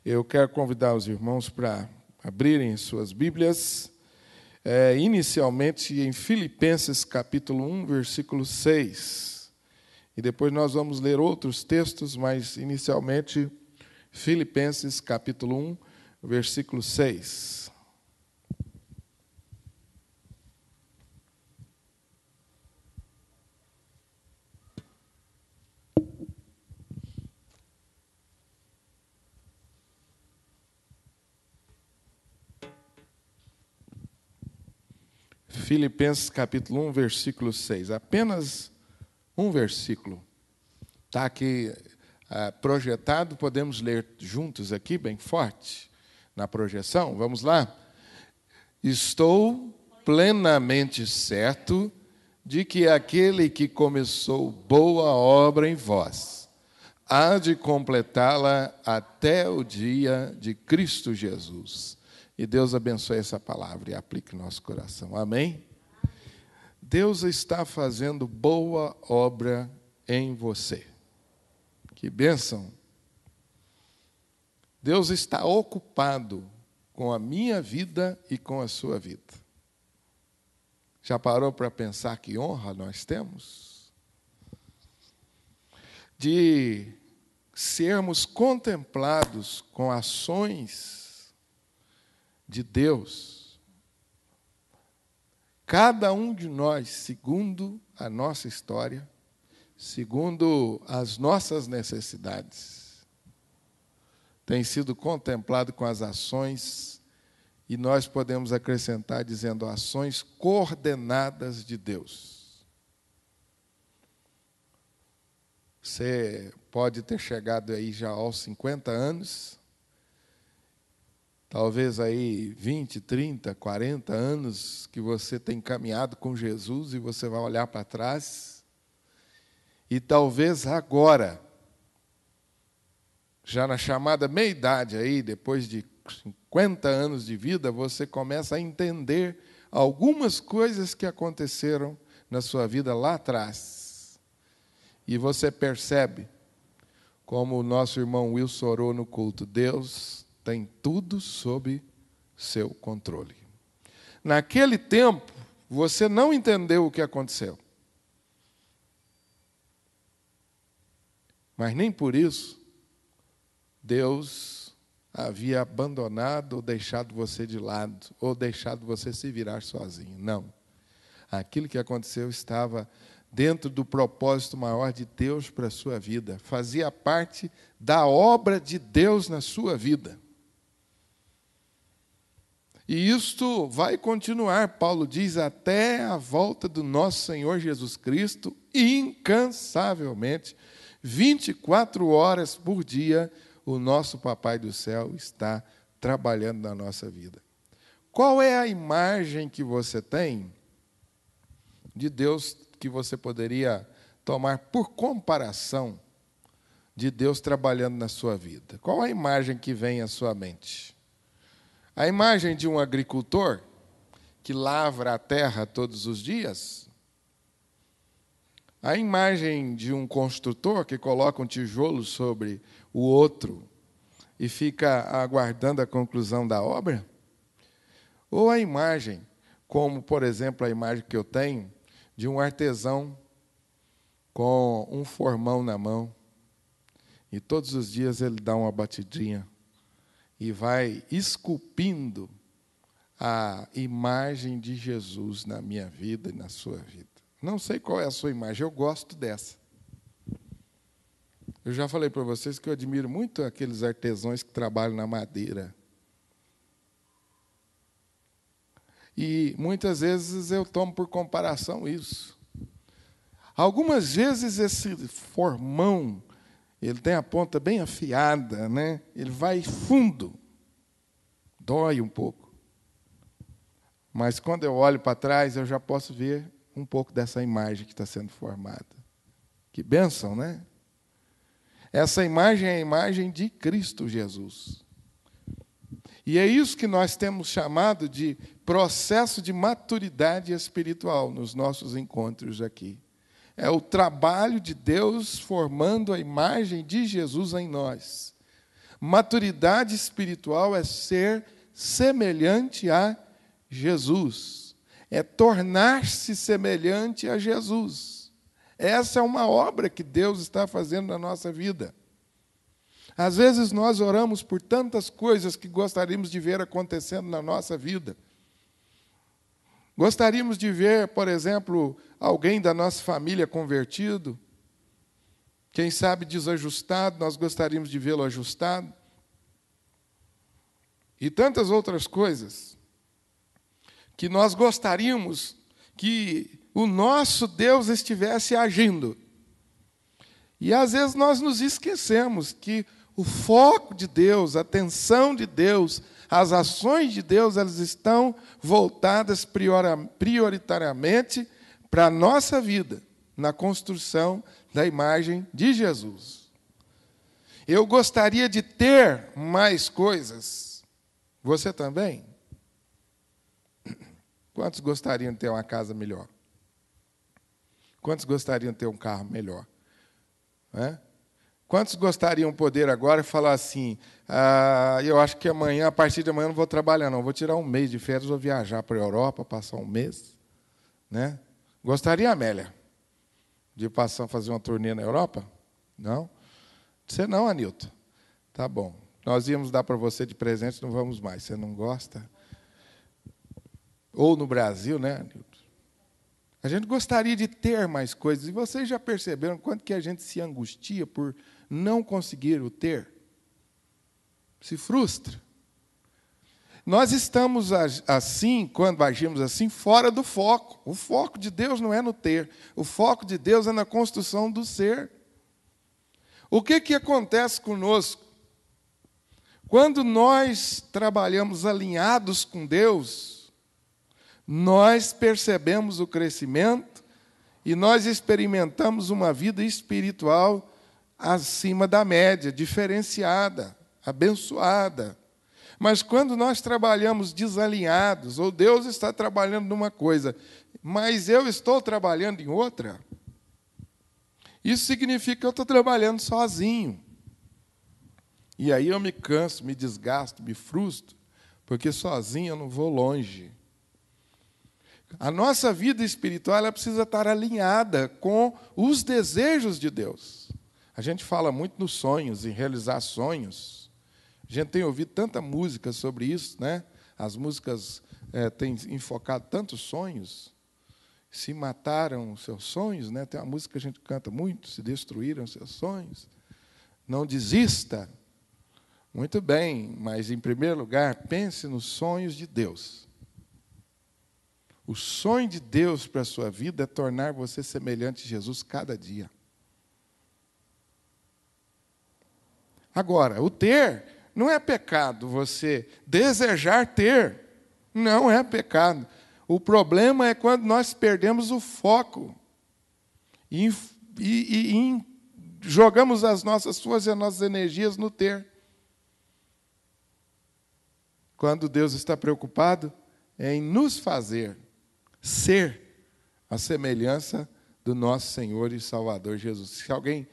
Eu quero convidar os irmãos para abrirem suas Bíblias, inicialmente em Filipenses capítulo 1, versículo 6. E depois nós vamos ler outros textos, mas inicialmente Filipenses capítulo 1, versículo 6. Filipenses capítulo 1, versículo 6. Apenas um versículo. Está aqui projetado, podemos ler juntos aqui, bem forte, na projeção. Vamos lá? Estou plenamente certo de que aquele que começou boa obra em vós há de completá-la até o dia de Cristo Jesus. E Deus abençoe essa palavra e aplique no nosso coração. Amém? Deus está fazendo boa obra em você. Que bênção! Deus está ocupado com a minha vida e com a sua vida. Já parou para pensar que honra nós temos? De sermos contemplados com ações de Deus, cada um de nós, segundo a nossa história, segundo as nossas necessidades, tem sido contemplado com as ações, e nós podemos acrescentar dizendo ações coordenadas de Deus. Você pode ter chegado aí já aos 50 anos, talvez aí 20, 30, 40 anos que você tem caminhado com Jesus e você vai olhar para trás. E talvez agora, já na chamada meia-idade aí, depois de 50 anos de vida, você começa a entender algumas coisas que aconteceram na sua vida lá atrás. E você percebe, como o nosso irmão Wilson orou no culto, Deus tem tudo sob seu controle. Naquele tempo, você não entendeu o que aconteceu. Mas nem por isso, Deus havia abandonado ou deixado você de lado, ou deixado você se virar sozinho. Não. Aquilo que aconteceu estava dentro do propósito maior de Deus para a sua vida. Fazia parte da obra de Deus na sua vida. E isto vai continuar, Paulo diz, até a volta do nosso Senhor Jesus Cristo, incansavelmente, 24 horas por dia, o nosso Papai do Céu está trabalhando na nossa vida. Qual é a imagem que você tem de Deus que você poderia tomar por comparação de Deus trabalhando na sua vida? Qual a imagem que vem à sua mente? A imagem de um agricultor que lavra a terra todos os dias? A imagem de um construtor que coloca um tijolo sobre o outro e fica aguardando a conclusão da obra? Ou a imagem, como, por exemplo, a imagem que eu tenho, de um artesão com um formão na mão, e todos os dias ele dá uma batidinha, e vai esculpindo a imagem de Jesus na minha vida e na sua vida. Não sei qual é a sua imagem, eu gosto dessa. Eu já falei para vocês que eu admiro muito aqueles artesãos que trabalham na madeira. E muitas vezes eu tomo por comparação isso. Algumas vezes esse formão, ele tem a ponta bem afiada, né? Ele vai fundo, dói um pouco. Mas quando eu olho para trás, eu já posso ver um pouco dessa imagem que está sendo formada. Que bênção, né? Essa imagem é a imagem de Cristo Jesus. E é isso que nós temos chamado de processo de maturidade espiritual nos nossos encontros aqui. É o trabalho de Deus formando a imagem de Jesus em nós. Maturidade espiritual é ser semelhante a Jesus. É tornar-se semelhante a Jesus. Essa é uma obra que Deus está fazendo na nossa vida. Às vezes nós oramos por tantas coisas que gostaríamos de ver acontecendo na nossa vida. Gostaríamos de ver, por exemplo, alguém da nossa família convertido. Quem sabe desajustado, nós gostaríamos de vê-lo ajustado. E tantas outras coisas que nós gostaríamos que o nosso Deus estivesse agindo. E às vezes nós nos esquecemos que o foco de Deus, a atenção de Deus, as ações de Deus, elas estão voltadas prioritariamente para a nossa vida, na construção da imagem de Jesus. Eu gostaria de ter mais coisas. Você também? Quantos gostariam de ter uma casa melhor? Quantos gostariam de ter um carro melhor? Quantos gostariam de poder agora falar assim, eu acho que amanhã, a partir de amanhã, eu não vou trabalhar, não. Vou tirar um mês de férias, vou viajar para a Europa, passar um mês. Né? Gostaria, Amélia, de fazer uma turnê na Europa? Não? Você não, Anilton? Tá bom. Nós íamos dar para você de presente, não vamos mais. Você não gosta? Ou no Brasil, né, Anilton? A gente gostaria de ter mais coisas. E vocês já perceberam quanto que a gente se angustia por não conseguir o ter? Se frustra. Nós estamos assim, quando agimos assim, fora do foco. O foco de Deus não é no ter. O foco de Deus é na construção do ser. O que acontece conosco? Quando nós trabalhamos alinhados com Deus, nós percebemos o crescimento e nós experimentamos uma vida espiritual acima da média, diferenciada, abençoada. Mas quando nós trabalhamos desalinhados, ou Deus está trabalhando numa coisa, mas eu estou trabalhando em outra, isso significa que eu estou trabalhando sozinho. E aí eu me canso, me desgasto, me frustro, porque sozinho eu não vou longe. A nossa vida espiritual ela precisa estar alinhada com os desejos de Deus. A gente fala muito nos sonhos, em realizar sonhos. A gente tem ouvido tanta música sobre isso, né? As músicas têm enfocado tantos sonhos. Se mataram os seus sonhos, né? Tem uma música que a gente canta muito, se destruíram os seus sonhos. Não desista. Muito bem, mas, em primeiro lugar, pense nos sonhos de Deus. O sonho de Deus para a sua vida é tornar você semelhante a Jesus cada dia. Agora, o ter não é pecado, você desejar ter, não é pecado. O problema é quando nós perdemos o foco e jogamos as nossas forças e as nossas energias no ter. Quando Deus está preocupado em nos fazer ser a semelhança do nosso Senhor e Salvador Jesus. Se alguém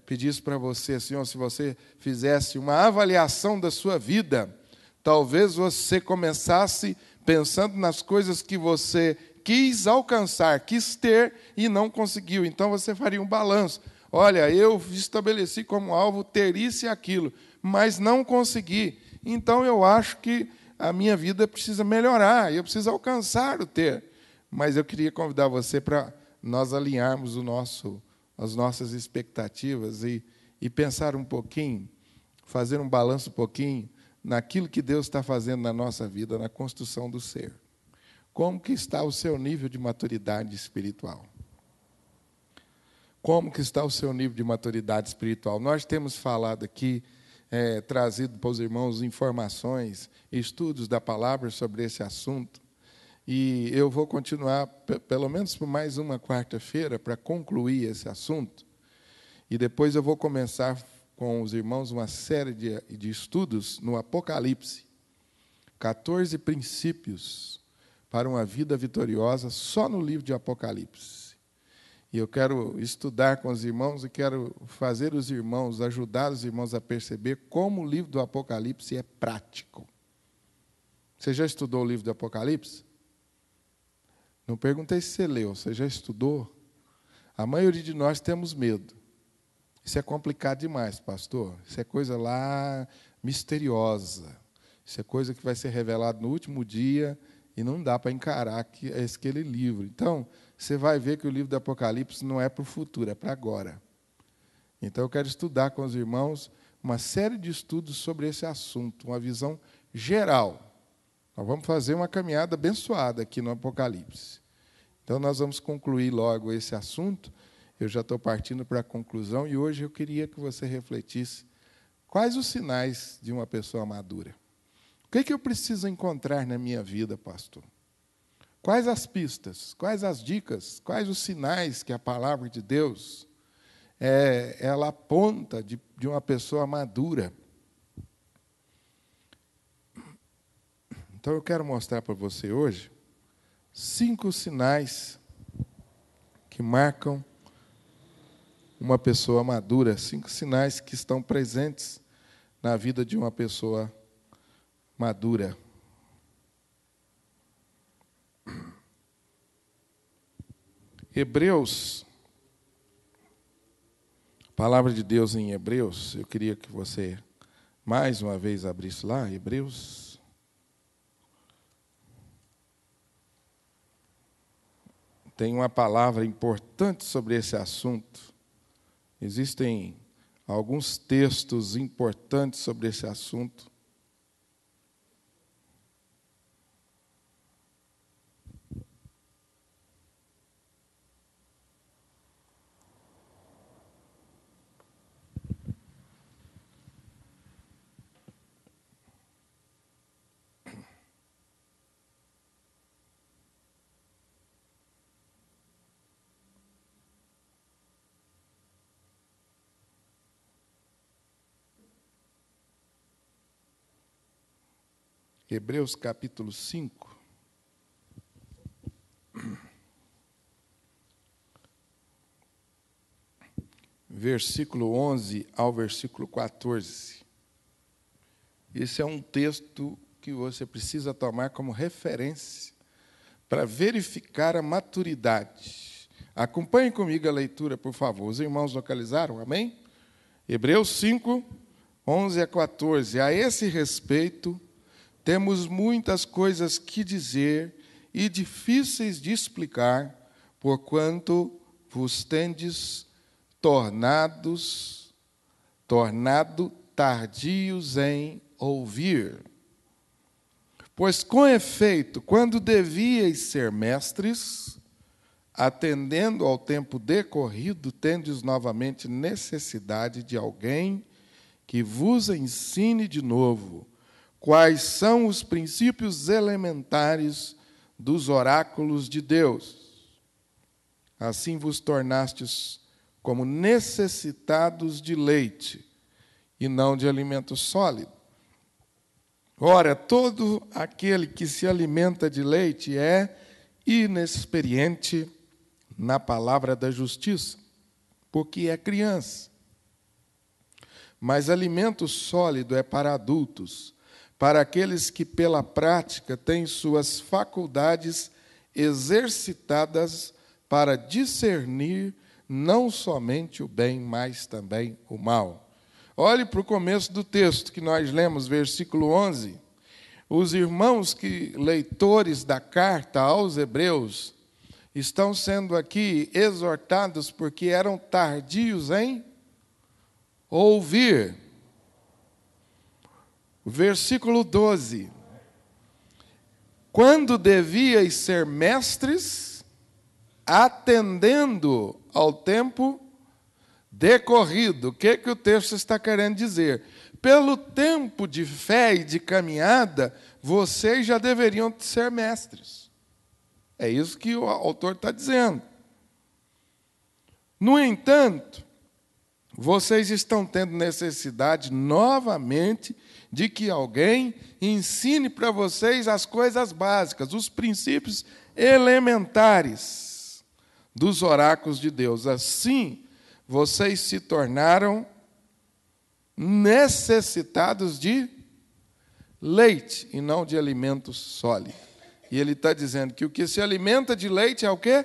pedisse para você, Senhor, se você fizesse uma avaliação da sua vida, talvez você começasse pensando nas coisas que você quis alcançar, quis ter e não conseguiu. Então você faria um balanço. Olha, eu estabeleci como alvo ter isso e aquilo, mas não consegui. Então eu acho que a minha vida precisa melhorar, eu preciso alcançar o ter. Mas eu queria convidar você para nós alinharmos as nossas expectativas e pensar um pouquinho, fazer um balanço um pouquinho naquilo que Deus está fazendo na nossa vida, na construção do ser. Como que está o seu nível de maturidade espiritual? Como que está o seu nível de maturidade espiritual? Nós temos falado aqui, trazido para os irmãos informações, estudos da palavra sobre esse assunto. E eu vou continuar, pelo menos por mais uma quarta-feira, para concluir esse assunto. E depois eu vou começar com os irmãos uma série de estudos no Apocalipse. 14 princípios para uma vida vitoriosa só no livro de Apocalipse. E eu quero estudar com os irmãos e quero fazer os irmãos, ajudar os irmãos a perceber como o livro do Apocalipse é prático. Você já estudou o livro do Apocalipse? Não perguntei se você leu, você já estudou? A maioria de nós temos medo. Isso é complicado demais, pastor. Isso é coisa lá misteriosa. Isso é coisa que vai ser revelada no último dia e não dá para encarar aquele livro. Então, você vai ver que o livro do Apocalipse não é para o futuro, é para agora. Então, eu quero estudar com os irmãos uma série de estudos sobre esse assunto, uma visão geral. Nós vamos fazer uma caminhada abençoada aqui no Apocalipse. Então, nós vamos concluir logo esse assunto. Eu já estou partindo para a conclusão e hoje eu queria que você refletisse quais os sinais de uma pessoa madura. O que eu preciso encontrar na minha vida, pastor? Quais as pistas, quais as dicas, quais os sinais que a palavra de Deus ela aponta de uma pessoa madura? Então, eu quero mostrar para você hoje 5 sinais que marcam uma pessoa madura, 5 sinais que estão presentes na vida de uma pessoa madura. Hebreus, a palavra de Deus em Hebreus, eu queria que você mais uma vez abrisse lá, Hebreus. Tem uma palavra importante sobre esse assunto. Existem alguns textos importantes sobre esse assunto. Hebreus capítulo 5. Versículo 11 ao versículo 14. Esse é um texto que você precisa tomar como referência para verificar a maturidade. Acompanhe comigo a leitura, por favor. Os irmãos localizaram, amém? Hebreus 5, 11 a 14. A esse respeito, temos muitas coisas que dizer e difíceis de explicar, porquanto vos tendes tornado tardios em ouvir. Pois, com efeito, quando devíeis ser mestres, atendendo ao tempo decorrido, tendes novamente necessidade de alguém que vos ensine de novo quais são os princípios elementares dos oráculos de Deus. Assim vos tornastes como necessitados de leite, e não de alimento sólido. Ora, todo aquele que se alimenta de leite é inexperiente na palavra da justiça, porque é criança. Mas alimento sólido é para adultos, para aqueles que pela prática têm suas faculdades exercitadas para discernir não somente o bem, mas também o mal. Olhe para o começo do texto que nós lemos, versículo 11. Os irmãos leitores da carta aos Hebreus estão sendo aqui exortados porque eram tardios em ouvir. Versículo 12. Quando devíeis ser mestres, atendendo ao tempo decorrido. O que o texto está querendo dizer? Pelo tempo de fé e de caminhada, vocês já deveriam ser mestres. É isso que o autor está dizendo. No entanto, vocês estão tendo necessidade novamente de que alguém ensine para vocês as coisas básicas, os princípios elementares dos oráculos de Deus. Assim, vocês se tornaram necessitados de leite e não de alimento sólido. E ele está dizendo que o que se alimenta de leite é o quê?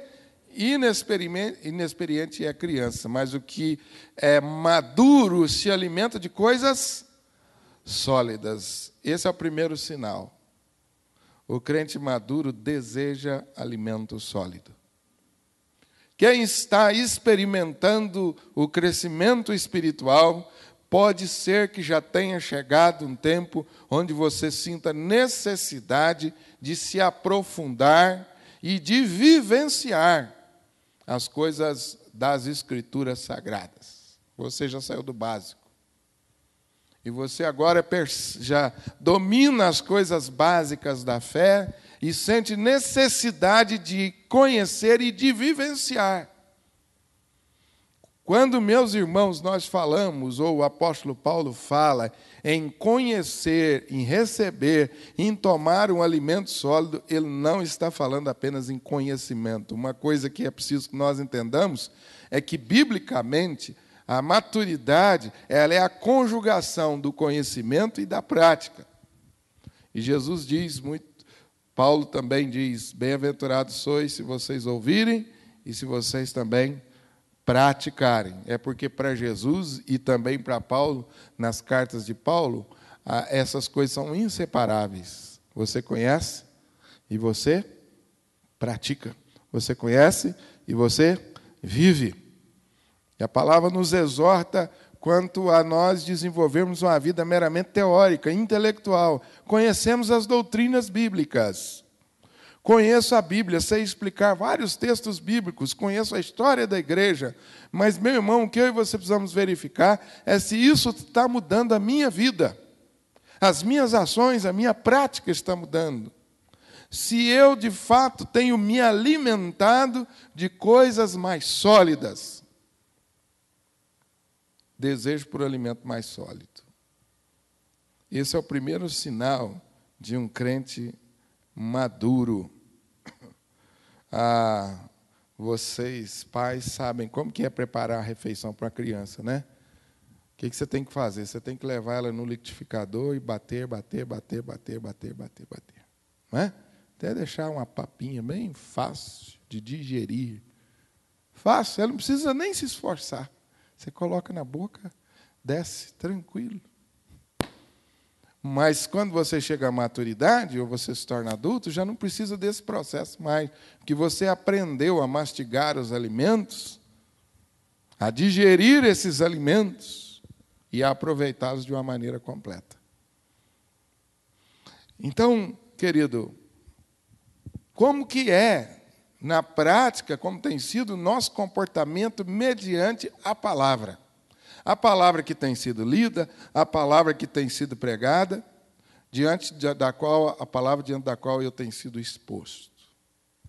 Inexperiente é criança, mas o que é maduro se alimenta de coisas sólidas. Esse é o primeiro sinal. O crente maduro deseja alimento sólido. Quem está experimentando o crescimento espiritual, pode ser que já tenha chegado um tempo onde você sinta necessidade de se aprofundar e de vivenciar as coisas das Escrituras Sagradas. Você já saiu do básico. E você agora já domina as coisas básicas da fé e sente necessidade de conhecer e de vivenciar. Quando, meus irmãos, nós falamos, ou o apóstolo Paulo fala, em conhecer, em receber, em tomar um alimento sólido, ele não está falando apenas em conhecimento. Uma coisa que é preciso que nós entendamos é que, biblicamente, a maturidade ela é a conjugação do conhecimento e da prática. E Jesus diz muito, Paulo também diz, bem-aventurados sois se vocês ouvirem e se vocês também praticarem. É porque para Jesus e também para Paulo, nas cartas de Paulo, essas coisas são inseparáveis. Você conhece e você pratica. Você conhece e você vive. E a palavra nos exorta quanto a nós desenvolvermos uma vida meramente teórica, intelectual. Conhecemos as doutrinas bíblicas. Conheço a Bíblia, sei explicar vários textos bíblicos, conheço a história da igreja, mas, meu irmão, o que eu e você precisamos verificar é se isso está mudando a minha vida. As minhas ações, a minha prática está mudando. Se eu, de fato, tenho me alimentado de coisas mais sólidas. Desejo por alimento mais sólido. Esse é o primeiro sinal de um crente maduro. Vocês, pais, sabem como que é preparar a refeição para a criança, né? O que você tem que fazer? Você tem que levar ela no liquidificador e bater. Não é? Até deixar uma papinha bem fácil de digerir. Fácil, ela não precisa nem se esforçar. Você coloca na boca, desce, tranquilo. Mas quando você chega à maturidade, ou você se torna adulto, já não precisa desse processo mais. Porque você aprendeu a mastigar os alimentos, a digerir esses alimentos e a aproveitá-los de uma maneira completa. Então, querido, como que é, na prática, como tem sido o nosso comportamento mediante a palavra? A palavra que tem sido lida, a palavra que tem sido pregada, a palavra diante da qual eu tenho sido exposto.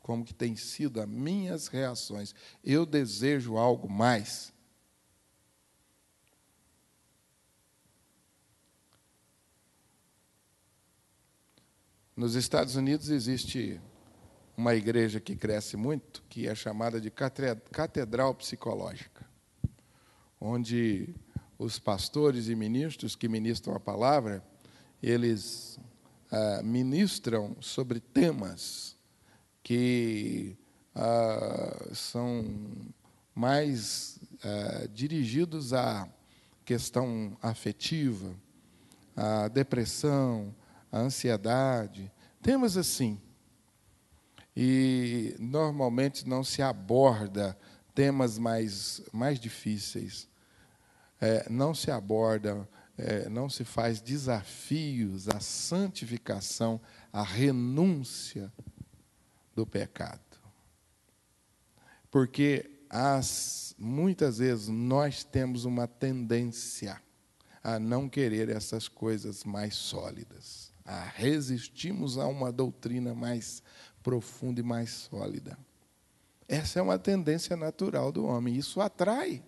Como que tem sido as minhas reações? Eu desejo algo mais. Nos Estados Unidos existe uma igreja que cresce muito, que é chamada de catedral psicológica, onde os pastores e ministros que ministram a palavra, eles ministram sobre temas que são mais dirigidos à questão afetiva, à depressão, à ansiedade, temas assim. E, normalmente, não se aborda temas mais difíceis. Não se aborda, não se faz desafios à santificação, à renúncia do pecado. Porque, muitas vezes, nós temos uma tendência a não querer essas coisas mais sólidas, a resistirmos a uma doutrina mais profunda e mais sólida. Essa é uma tendência natural do homem, isso atrai.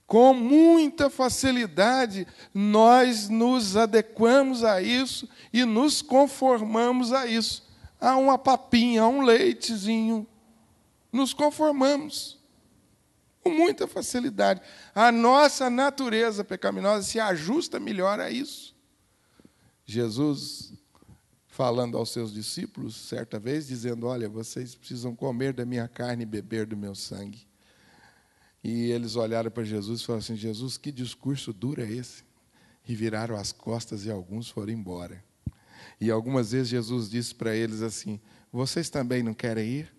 Com muita facilidade, nós nos adequamos a isso e nos conformamos a isso. A uma papinha, a um leitezinho, nos conformamos. Com muita facilidade. A nossa natureza pecaminosa se ajusta melhor a isso. Jesus, falando aos seus discípulos, certa vez, dizendo, olha, vocês precisam comer da minha carne e beber do meu sangue. E eles olharam para Jesus e falaram assim, Jesus, que discurso duro é esse? E viraram as costas e alguns foram embora. E algumas vezes Jesus disse para eles assim, vocês também não querem ir?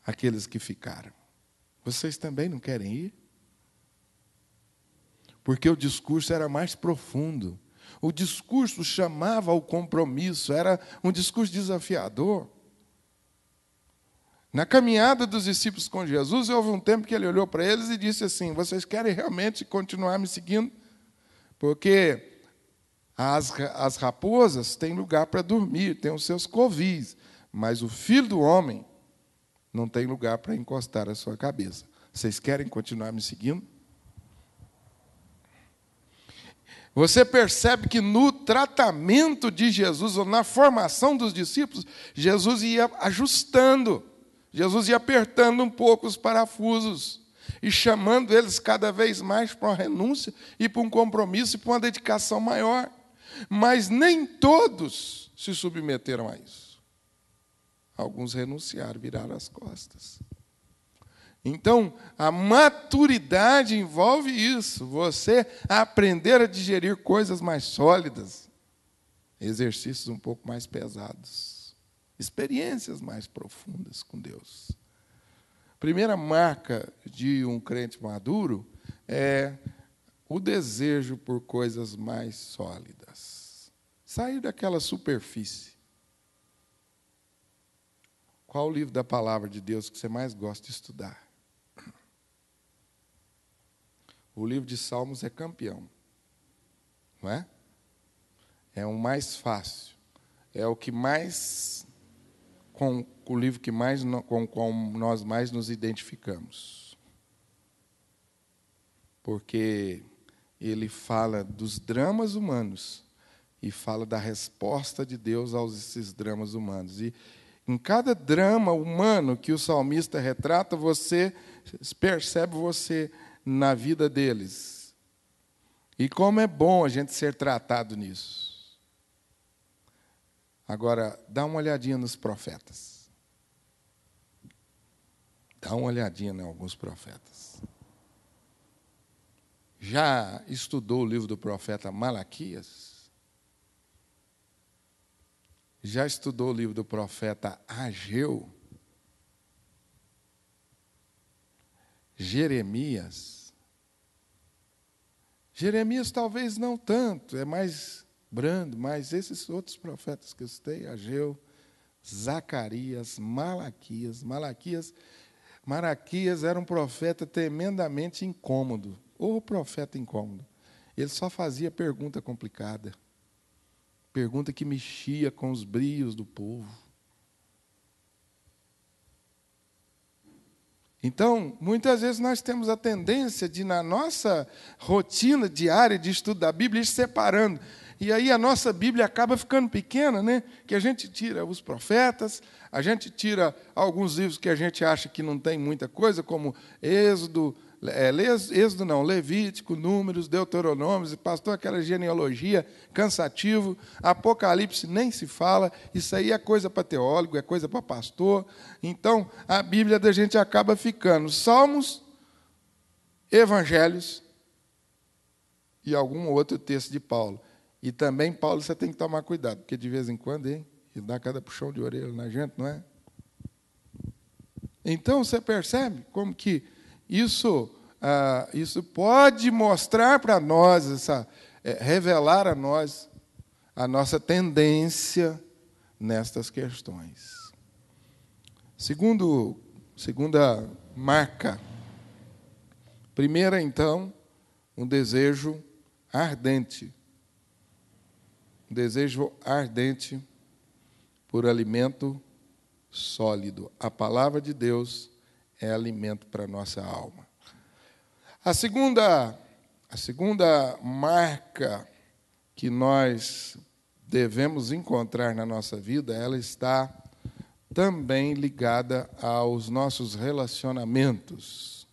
Aqueles que ficaram. Vocês também não querem ir? Porque o discurso era mais profundo. O discurso chamava ao compromisso, era um discurso desafiador. Na caminhada dos discípulos com Jesus, houve um tempo que ele olhou para eles e disse assim, vocês querem realmente continuar me seguindo? Porque as raposas têm lugar para dormir, têm os seus covis, mas o Filho do Homem não tem lugar para encostar a sua cabeça. Vocês querem continuar me seguindo? Você percebe que no tratamento de Jesus, ou na formação dos discípulos, Jesus ia ajustando, Jesus ia apertando um pouco os parafusos e chamando eles cada vez mais para uma renúncia e para um compromisso e para uma dedicação maior. Mas nem todos se submeteram a isso. Alguns renunciaram, viraram as costas. Então, a maturidade envolve isso, você aprender a digerir coisas mais sólidas, exercícios um pouco mais pesados, experiências mais profundas com Deus. A primeira marca de um crente maduro é o desejo por coisas mais sólidas. Sair daquela superfície. Qual o livro da palavra de Deus que você mais gosta de estudar? O livro de Salmos é campeão, não é? É o mais fácil, é o que mais, com o livro que mais, com nós mais nos identificamos. Porque ele fala dos dramas humanos e fala da resposta de Deus aos esses dramas humanos. E em cada drama humano que o salmista retrata, você percebe você na vida deles. E como é bom a gente ser tratado nisso. Agora, dá uma olhadinha nos profetas. Dá uma olhadinha em alguns profetas. Já estudou o livro do profeta Malaquias? Já estudou o livro do profeta Ageu? Jeremias? Jeremias talvez não tanto, é mais brando, mas esses outros profetas que eu citei, Ageu, Zacarias, Malaquias. Malaquias era um profeta tremendamente incômodo, ou profeta incômodo. Ele só fazia pergunta complicada, pergunta que mexia com os brios do povo. Então, muitas vezes nós temos a tendência de, na nossa rotina diária de estudo da Bíblia, ir separando. E aí a nossa Bíblia acaba ficando pequena, né? Que a gente tira os profetas, a gente tira alguns livros que a gente acha que não tem muita coisa, como Levítico, Números, Deuteronômios, pastor, aquela genealogia, cansativo, Apocalipse nem se fala, isso aí é coisa para teólogo, é coisa para pastor. Então, a Bíblia da gente acaba ficando Salmos, Evangelhos e algum outro texto de Paulo. E também, Paulo, você tem que tomar cuidado, porque de vez em quando, ele dá cada puxão de orelha na gente, não é? Então, você percebe como que isso pode mostrar para nós, revelar a nós a nossa tendência nestas questões. Segunda marca. Primeira, então, um desejo ardente. Um desejo ardente por alimento sólido. A palavra de Deus é alimento para a nossa alma. A segunda marca que nós devemos encontrar na nossa vida, ela está também ligada aos nossos relacionamentos.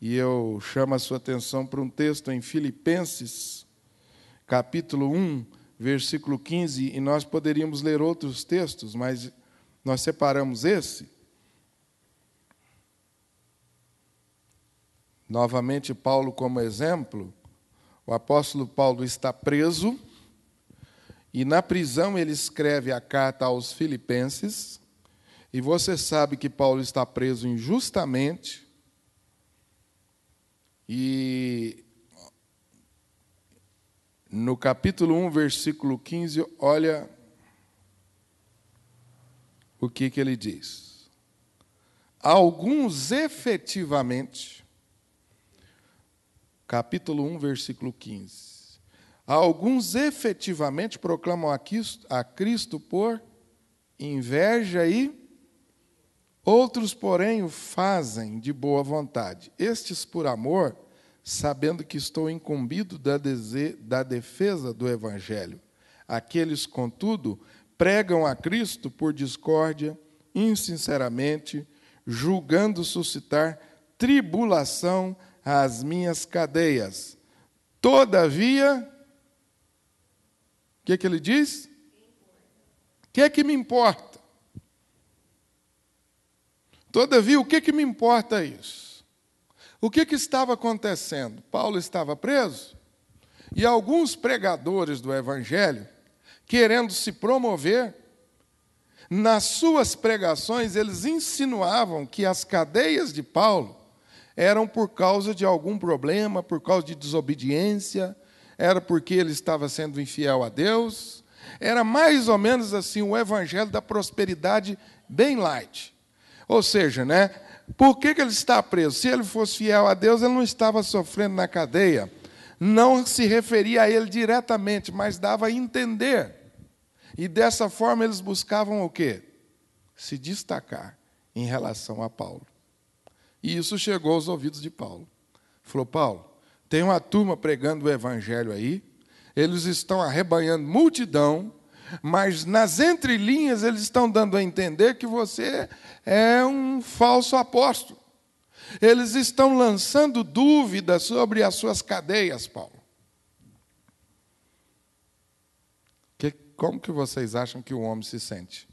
E eu chamo a sua atenção para um texto em Filipenses, capítulo 1, versículo 15, e nós poderíamos ler outros textos, mas nós separamos esse. Novamente, Paulo como exemplo. O apóstolo Paulo está preso, e na prisão ele escreve a carta aos Filipenses, e você sabe que Paulo está preso injustamente, e no capítulo 1, versículo 15, olha o que ele diz. Alguns efetivamente, capítulo 1, versículo 15. Alguns efetivamente proclamam a Cristo por inveja e outros, porém, o fazem de boa vontade. Estes por amor, sabendo que estou incumbido da defesa do Evangelho. Aqueles, contudo, pregam a Cristo por discórdia, insinceramente, julgando suscitar tribulação às minhas cadeias. Todavia, o que ele diz? O que me importa? Todavia, o que me importa isso? O que estava acontecendo? Paulo estava preso, e alguns pregadores do Evangelho, querendo se promover, nas suas pregações, eles insinuavam que as cadeias de Paulo eram por causa de algum problema, por causa de desobediência, era porque ele estava sendo infiel a Deus. Era mais ou menos assim o evangelho da prosperidade bem light. Ou seja, né, por que ele está preso? Se ele fosse fiel a Deus, ele não estava sofrendo na cadeia. Não se referia a ele diretamente, mas dava a entender. E dessa forma eles buscavam o quê? Se destacar em relação a Paulo. E isso chegou aos ouvidos de Paulo. Falou: Paulo, tem uma turma pregando o evangelho aí, eles estão arrebanhando multidão, mas nas entrelinhas eles estão dando a entender que você é um falso apóstolo. Eles estão lançando dúvidas sobre as suas cadeias, Paulo. Como que vocês acham que o homem se sente?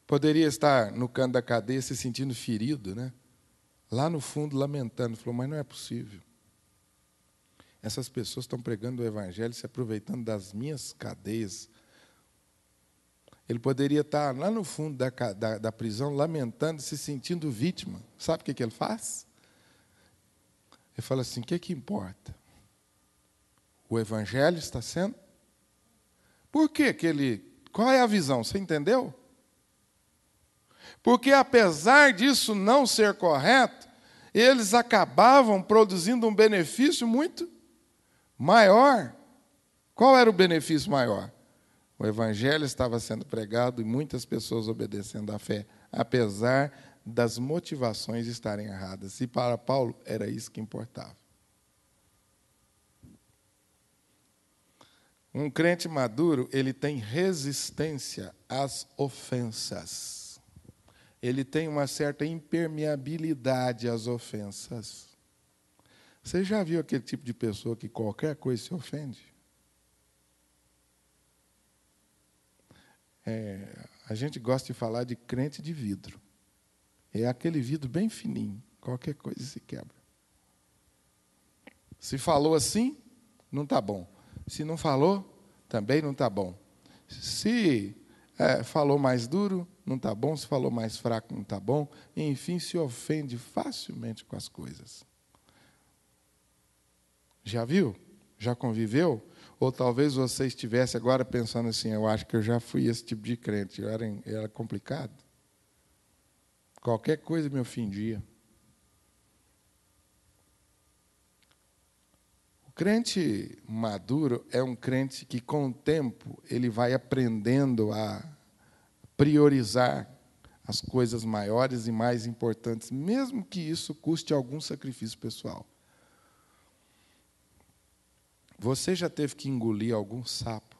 Poderia estar no canto da cadeia se sentindo ferido, né? Lá no fundo lamentando. Falou: mas não é possível. Essas pessoas estão pregando o evangelho, se aproveitando das minhas cadeias. Ele poderia estar lá no fundo da prisão lamentando, se sentindo vítima. Sabe o que ele faz? Ele fala assim: o que importa? O evangelho está sendo? Por que ele... Qual é a visão? Você entendeu? Porque, apesar disso não ser correto, eles acabavam produzindo um benefício muito maior. Qual era o benefício maior? O evangelho estava sendo pregado e muitas pessoas obedecendo à fé, apesar das motivações estarem erradas. E para Paulo era isso que importava. Um crente maduro, ele tem resistência às ofensas. Ele tem uma certa impermeabilidade às ofensas. Você já viu aquele tipo de pessoa que qualquer coisa se ofende? A gente gosta de falar de crente de vidro. É aquele vidro bem fininho, qualquer coisa se quebra. Se falou assim, não está bom. Se não falou, também não está bom. Se falou mais duro, não está bom. Se falou mais fraco, não está bom. Enfim, se ofende facilmente com as coisas. Já viu? Já conviveu? Ou talvez você estivesse agora pensando assim: eu acho que eu já fui esse tipo de crente. Era complicado. Qualquer coisa me ofendia. O O crente maduro é um crente que, com o tempo, ele vai aprendendo a priorizar as coisas maiores e mais importantes, mesmo que isso custe algum sacrifício pessoal. Você já teve que engolir algum sapo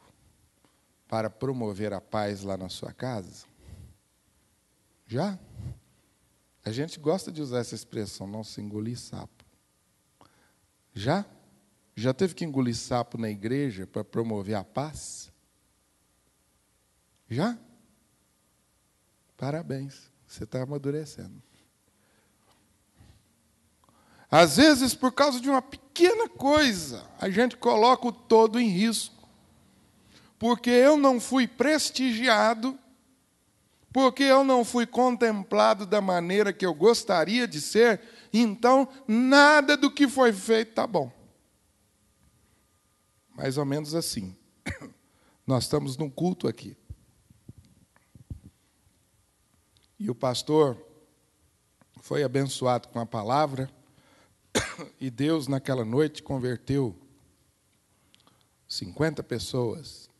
para promover a paz lá na sua casa? Já? A gente gosta de usar essa expressão, não se engolir sapo. Já? Já teve que engolir sapo na igreja para promover a paz? Já? Parabéns, você está amadurecendo. Às vezes, por causa de uma pequena coisa, a gente coloca o todo em risco. Porque eu não fui prestigiado, porque eu não fui contemplado da maneira que eu gostaria de ser, então nada do que foi feito está bom. Mais ou menos assim. Nós estamos num culto aqui. E o pastor foi abençoado com a palavra, e Deus, naquela noite, converteu 50 pessoas,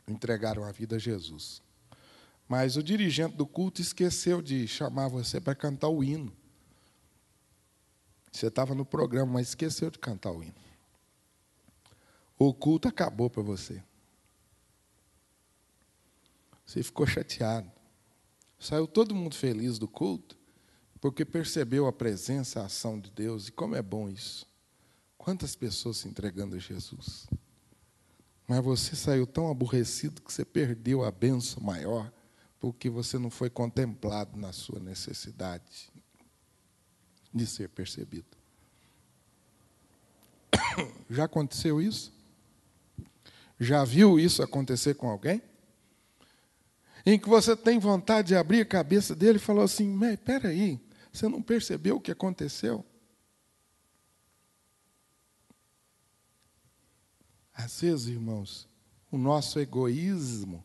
entregaram a vida a Jesus. Mas o dirigente do culto esqueceu de chamar você para cantar o hino. Você estava no programa, mas esqueceu de cantar o hino. O culto acabou para você. Você ficou chateado. Saiu todo mundo feliz do culto, porque percebeu a presença, a ação de Deus. E como é bom isso. Quantas pessoas se entregando a Jesus. Mas você saiu tão aborrecido que você perdeu a bênção maior, porque você não foi contemplado na sua necessidade de ser percebido. Já aconteceu isso? Já viu isso acontecer com alguém? Em que você tem vontade de abrir a cabeça dele e falar assim, mas espera aí, você não percebeu o que aconteceu? Às vezes, irmãos, o nosso egoísmo,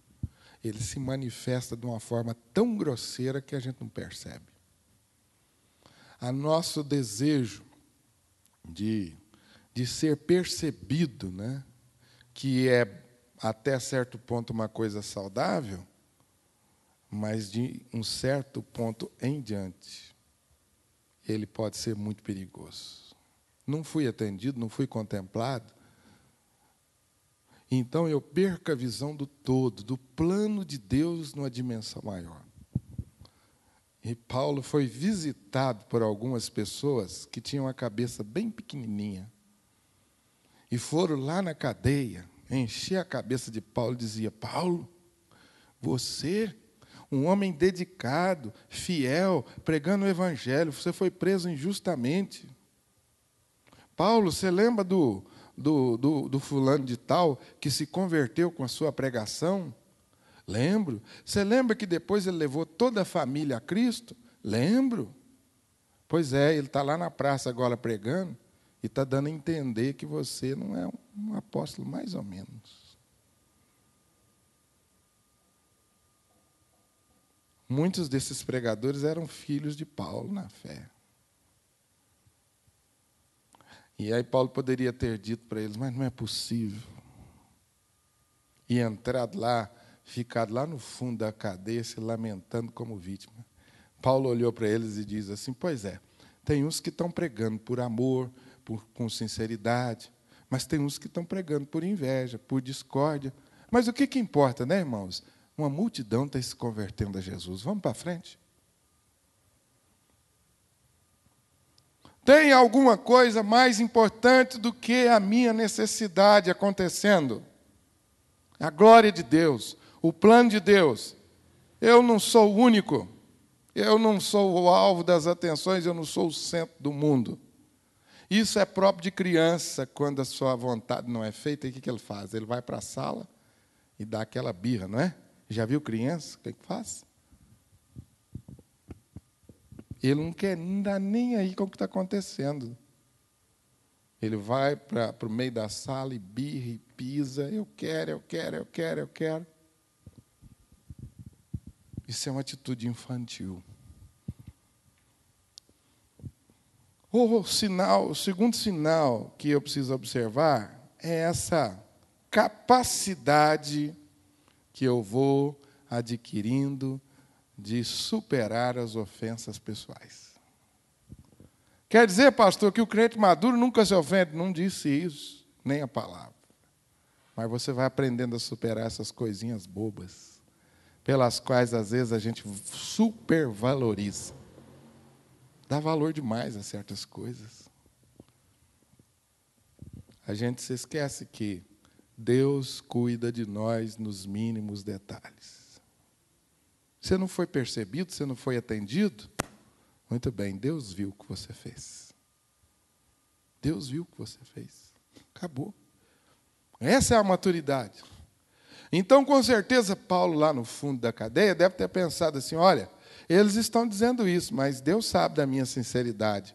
ele se manifesta de uma forma tão grosseira que a gente não percebe. A nosso desejo de ser percebido, né, que é até certo ponto uma coisa saudável, mas de um certo ponto em diante, ele pode ser muito perigoso. Não fui atendido, não fui contemplado, então eu perco a visão do todo, do plano de Deus numa dimensão maior. E Paulo foi visitado por algumas pessoas que tinham a cabeça bem pequenininha. E foram lá na cadeia, encher a cabeça de Paulo e dizia, Paulo, você, um homem dedicado, fiel, pregando o evangelho, você foi preso injustamente. Paulo, você lembra do fulano de tal que se converteu com a sua pregação? Lembro. Você lembra que depois ele levou toda a família a Cristo? Lembro. Pois é, ele está lá na praça agora pregando e está dando a entender que você não é um apóstolo, mais ou menos. Muitos desses pregadores eram filhos de Paulo na fé. E aí Paulo poderia ter dito para eles, mas não é possível. E entrado lá, ficado lá no fundo da cadeia, se lamentando como vítima. Paulo olhou para eles e diz assim, pois é, tem uns que estão pregando por amor, com sinceridade, mas tem uns que estão pregando por inveja, por discórdia. Mas o que importa, né, irmãos? Uma multidão está se convertendo a Jesus. Vamos para frente. Tem alguma coisa mais importante do que a minha necessidade acontecendo? A glória de Deus, o plano de Deus. Eu não sou o único. Eu não sou o alvo das atenções, eu não sou o centro do mundo. Isso é próprio de criança, quando a sua vontade não é feita, o que ele faz? Ele vai para a sala e dá aquela birra, não é? Já viu criança? O que faz? Ele não quer dar nem aí com o que está acontecendo. Ele vai para o meio da sala e birra e pisa. Eu quero, eu quero, eu quero, eu quero. Isso é uma atitude infantil. O segundo sinal que eu preciso observar é essa capacidade que eu vou adquirindo de superar as ofensas pessoais. Quer dizer, pastor, que o crente maduro nunca se ofende? Não disse isso, nem a palavra. Mas você vai aprendendo a superar essas coisinhas bobas, pelas quais, às vezes, a gente supervaloriza. Dá valor demais a certas coisas. A gente se esquece que Deus cuida de nós nos mínimos detalhes. Você não foi percebido, você não foi atendido? Muito bem, Deus viu o que você fez. Deus viu o que você fez. Acabou. Essa é a maturidade. Então, com certeza, Paulo, lá no fundo da cadeia, deve ter pensado assim, olha, eles estão dizendo isso, mas Deus sabe da minha sinceridade.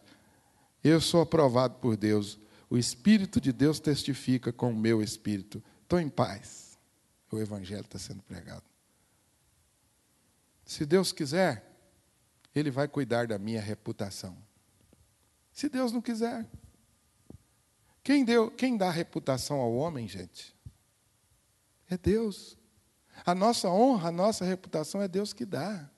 Eu sou aprovado por Deus. O Espírito de Deus testifica com o meu espírito. Estou em paz. O Evangelho está sendo pregado. Se Deus quiser, Ele vai cuidar da minha reputação. Se Deus não quiser. Quem dá reputação ao homem, gente? É Deus. A nossa honra, a nossa reputação é Deus que dá.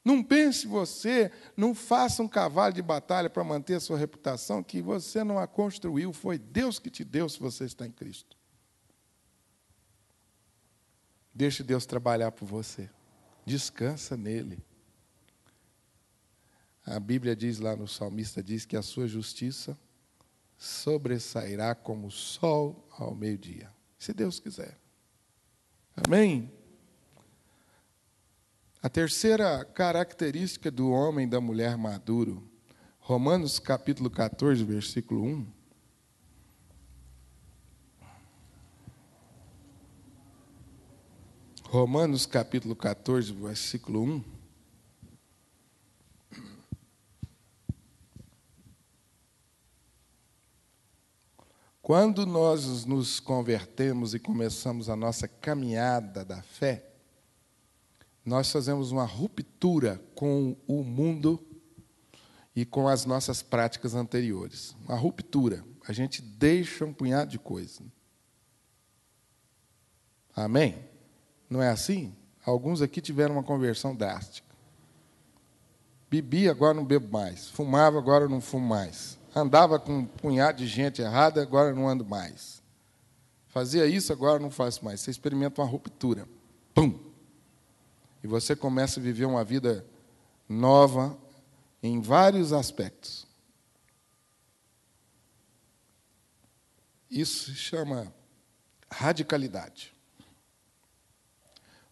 Não pense você, não faça um cavalo de batalha para manter a sua reputação, que você não a construiu, foi Deus que te deu se você está em Cristo. Deixe Deus trabalhar por você. Descansa nele. A Bíblia diz lá no salmista, diz que a sua justiça sobressairá como o sol ao meio-dia. Se Deus quiser. Amém? A terceira característica do homem e da mulher maduro, Romanos capítulo 14, versículo 1. Romanos capítulo 14, versículo 1. Quando nós nos convertemos e começamos a nossa caminhada da fé, nós fazemos uma ruptura com o mundo e com as nossas práticas anteriores. Uma ruptura. A gente deixa um punhado de coisa. Amém? Não é assim? Alguns aqui tiveram uma conversão drástica. Bebia, agora não bebo mais. Fumava, agora não fumo mais. Andava com um punhado de gente errada, agora não ando mais. Fazia isso, agora não faço mais. Você experimenta uma ruptura. Pum! E você começa a viver uma vida nova em vários aspectos. Isso se chama radicalidade.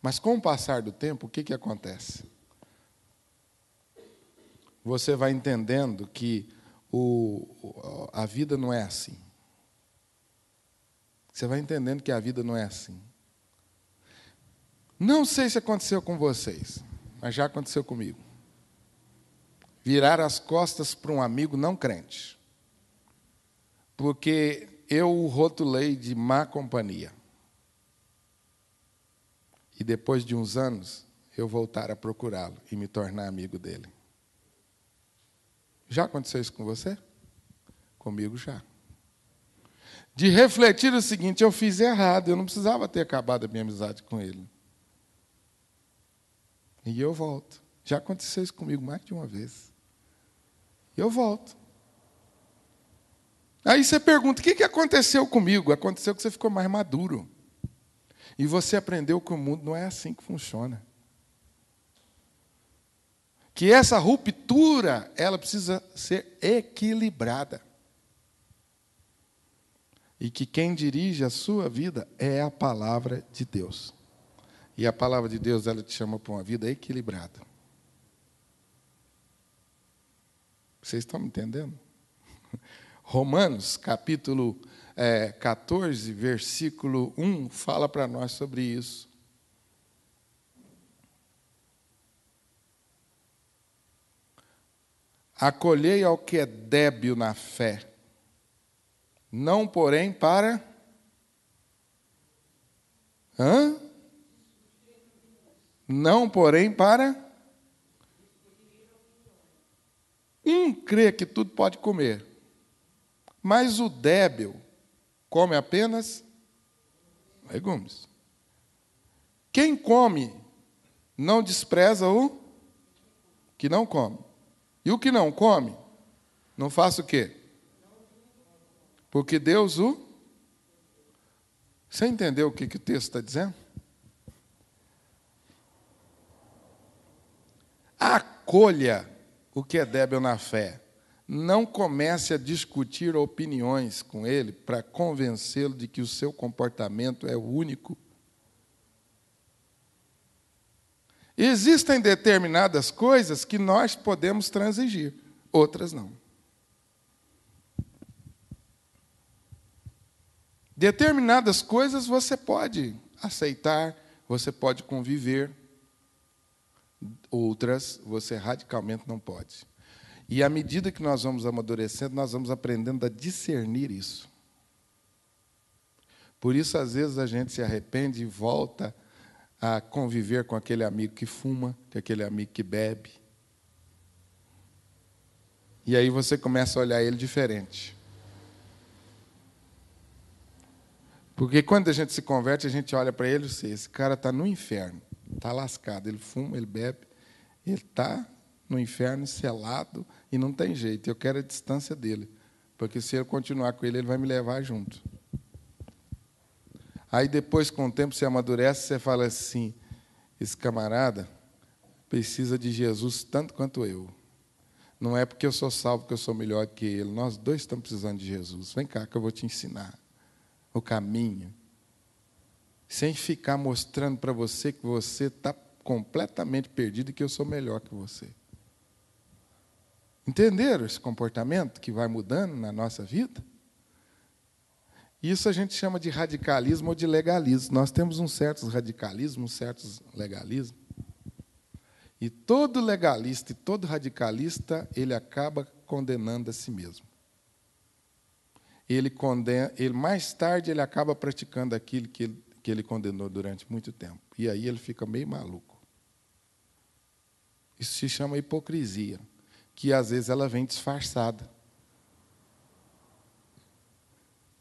Mas com o passar do tempo, o que acontece? Você vai entendendo que a vida não é assim. Você vai entendendo que a vida não é assim. Não sei se aconteceu com vocês, mas já aconteceu comigo. Virar as costas para um amigo não crente, porque eu o rotulei de má companhia. E depois de uns anos, eu voltar a procurá-lo e me tornar amigo dele. Já aconteceu isso com você? Comigo já. De refletir o seguinte, eu fiz errado, eu não precisava ter acabado a minha amizade com ele. E eu volto. Já aconteceu isso comigo mais de uma vez. E eu volto. Aí você pergunta, o que aconteceu comigo? Aconteceu que você ficou mais maduro. E você aprendeu que o mundo não é assim que funciona. Que essa ruptura, ela precisa ser equilibrada. E que quem dirige a sua vida é a palavra de Deus. E a palavra de Deus, ela te chama para uma vida equilibrada. Vocês estão me entendendo? Romanos, capítulo 14, versículo 1, fala para nós sobre isso. Acolhei ao que é débil na fé, não porém para... Não porém para... Um crê que tudo pode comer, mas o débil come apenas legumes. Quem come não despreza o que não come. E o que não come, não faça o quê? Porque Deus o... Você entendeu o que o texto está dizendo? Acolha o que é débil na fé. Não comece a discutir opiniões com ele para convencê-lo de que o seu comportamento é o único. Existem determinadas coisas que nós podemos transigir, outras não. Determinadas coisas você pode aceitar, você pode conviver, outras você radicalmente não pode. E à medida que nós vamos amadurecendo, nós vamos aprendendo a discernir isso. Por isso, às vezes, a gente se arrepende e volta a conviver com aquele amigo que fuma, com aquele amigo que bebe. E aí você começa a olhar ele diferente. Porque quando a gente se converte, a gente olha para ele e diz, esse cara está no inferno, está lascado, ele fuma, ele bebe, ele está no inferno selado e não tem jeito, eu quero a distância dele, porque se eu continuar com ele, ele vai me levar junto. Aí depois, com o tempo, você amadurece, você fala assim, esse camarada precisa de Jesus tanto quanto eu. Não é porque eu sou salvo que eu sou melhor que ele, nós dois estamos precisando de Jesus. Vem cá que eu vou te ensinar o caminho, sem ficar mostrando para você que você está completamente perdido e que eu sou melhor que você. Entenderam esse comportamento que vai mudando na nossa vida? Isso a gente chama de radicalismo ou de legalismo. Nós temos uns certos radicalismos, uns certos legalismos. E todo legalista e todo radicalista, ele acaba condenando a si mesmo. Ele mais tarde ele acaba praticando aquilo que ele condenou durante muito tempo. E aí ele fica meio maluco. Isso se chama hipocrisia, que às vezes ela vem disfarçada.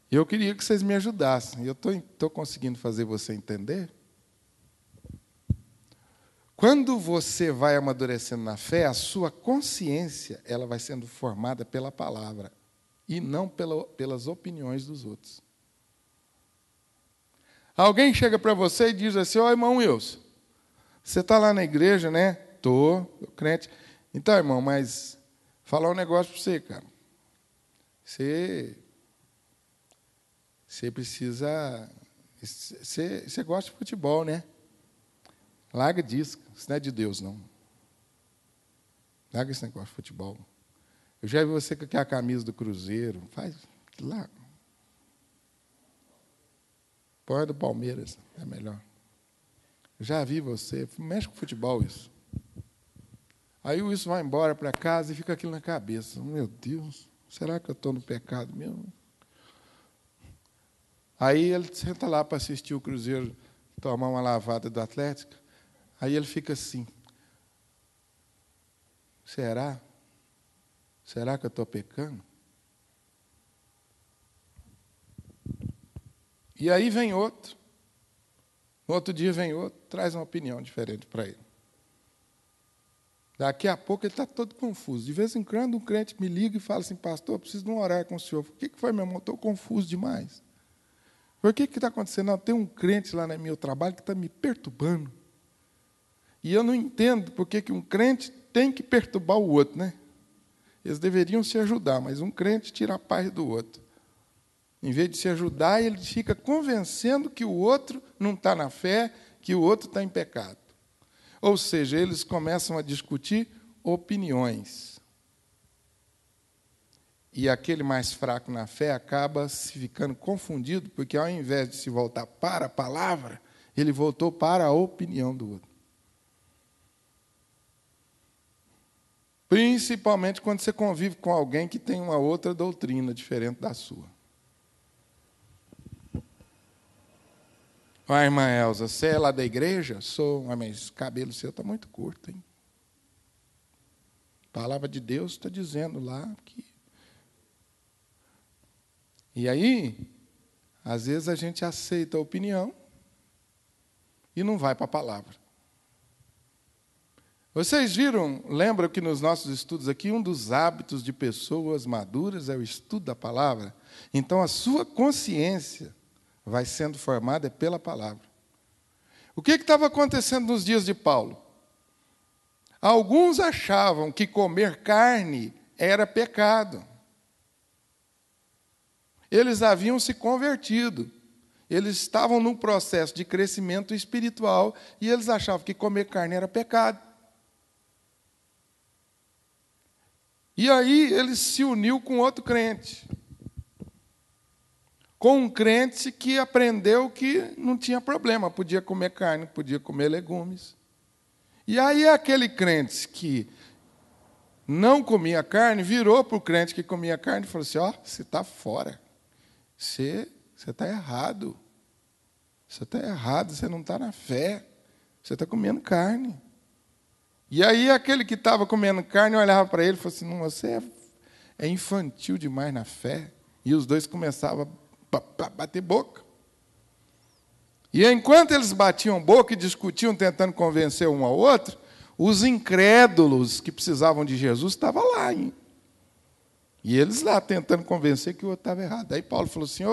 Eu queria que vocês me ajudassem. Eu estou conseguindo fazer você entender? Quando você vai amadurecendo na fé, a sua consciência ela vai sendo formada pela palavra e não pelas opiniões dos outros. Alguém chega para você e diz assim, ó, irmão Wilson, você está lá na igreja, né? Estou, crente. Então, irmão, mas falar um negócio para você, cara. Você precisa... Você gosta de futebol, né? Larga disso. Isso não é de Deus, não. Larga esse negócio de futebol. Eu já vi você com aquela camisa do Cruzeiro. Faz lá. Põe do Palmeiras, é melhor. Eu já vi você. Mexe com futebol, isso. Aí o Wilson vai embora para casa e fica aquilo na cabeça. Meu Deus, será que eu estou no pecado mesmo? Aí ele senta lá para assistir o Cruzeiro tomar uma lavada do Atlético. Aí ele fica assim. Será? Será que eu estou pecando? E aí vem outro. No outro dia vem outro, traz uma opinião diferente para ele. Daqui a pouco ele está todo confuso. De vez em quando um crente me liga e fala assim, pastor, eu preciso de um horário com o senhor. O que foi, meu irmão? Estou confuso demais. Por que está acontecendo? Não, tem um crente lá no meu trabalho que está me perturbando. E eu não entendo por que um crente tem que perturbar o outro, né? Eles deveriam se ajudar, mas um crente tira a paz do outro. Em vez de se ajudar, ele fica convencendo que o outro não está na fé, que o outro está em pecado. Ou seja, eles começam a discutir opiniões. E aquele mais fraco na fé acaba se ficando confundido, porque ao invés de se voltar para a palavra, ele voltou para a opinião do outro. Principalmente quando você convive com alguém que tem uma outra doutrina diferente da sua. Ó, irmã Elza, você é lá da igreja? Sou, mas o cabelo seu está muito curto, hein? palavra de Deus está dizendo lá que... E aí, às vezes a gente aceita a opinião e não vai para a palavra. Vocês viram, lembram que nos nossos estudos aqui, um dos hábitos de pessoas maduras é o estudo da palavra? Então, a sua consciência vai sendo formada pela palavra. O que estava acontecendo nos dias de Paulo? Alguns achavam que comer carne era pecado. Eles haviam se convertido. Eles estavam num processo de crescimento espiritual e eles achavam que comer carne era pecado. E aí ele se uniu com outro crente. Com um crente que aprendeu que não tinha problema, podia comer carne, podia comer legumes. E aí aquele crente que não comia carne, virou para o crente que comia carne e falou assim, você está fora. Você está errado. Você está errado, você não está na fé. Você está comendo carne. E aí aquele que estava comendo carne olhava para ele e falou assim, não, você é infantil demais na fé. E os dois começavam a bater boca. E enquanto eles batiam boca e discutiam, tentando convencer um ao outro, os incrédulos que precisavam de Jesus estavam lá, hein? E eles lá tentando convencer que o outro estava errado. Aí Paulo falou assim,